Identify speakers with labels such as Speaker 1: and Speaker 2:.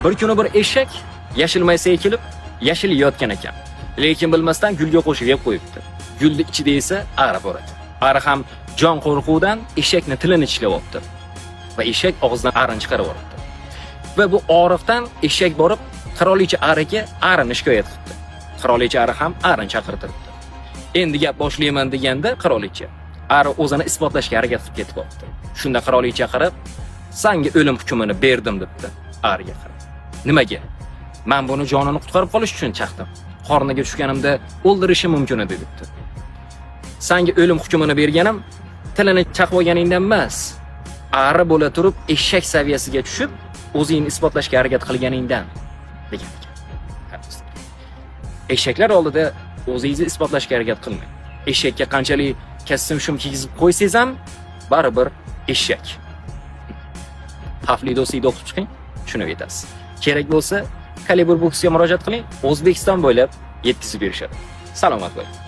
Speaker 1: Bir kuni bir eshak yashil maysaga kelib, yashil yeyotgan ekan. Lekin bilmasdan gulga qo'shib yeb qo'yibdi. Gulni ichida esa ari bor ekan. Ari ham jon qo'rquvdan eshakni tilini tishlayapti. Va eshak og'zidan arini chiqarib yuboribdi. Va bu og'riqdan eshak borib qirolicha ariga arini shikoyat qildi. Qirolicha ari ham arini chaqirtiribdi. Endi gap boshlayman deganda qirolicha ari o'zini isbotlashga harakat qilib ketib qoldi. Shunda qirolicha qarab, "Senga o'lim hukmini berdim" debdi ariga qarab. "Nimaga? Men buni jonini qutqarib qolish uchun chaqdim. Qorniga tushganimda o'ldirishim mumkin edi" debdi. "Senga o'lim hukmini berganim tilini chaqib olganingdan emas, ari bo'la turib eshak saviyasiga tushib, o'zingni isbotlashga harakat qilganingdan" degan ekan. Eshaklar oldida o'zingizni isbotlashga harakat qilmang. Eshakka qanchalik kassim shum kiygizib qo'ysangiz ham baribir eshak. Xavfli do'stingni o'qib chiqing, tushunib yetasiz. Kerak bo'lsa, Kalibr Boxga murojaat qiling, O'zbekiston bo'ylab yetkazib berishadi. Salomat bo'ling.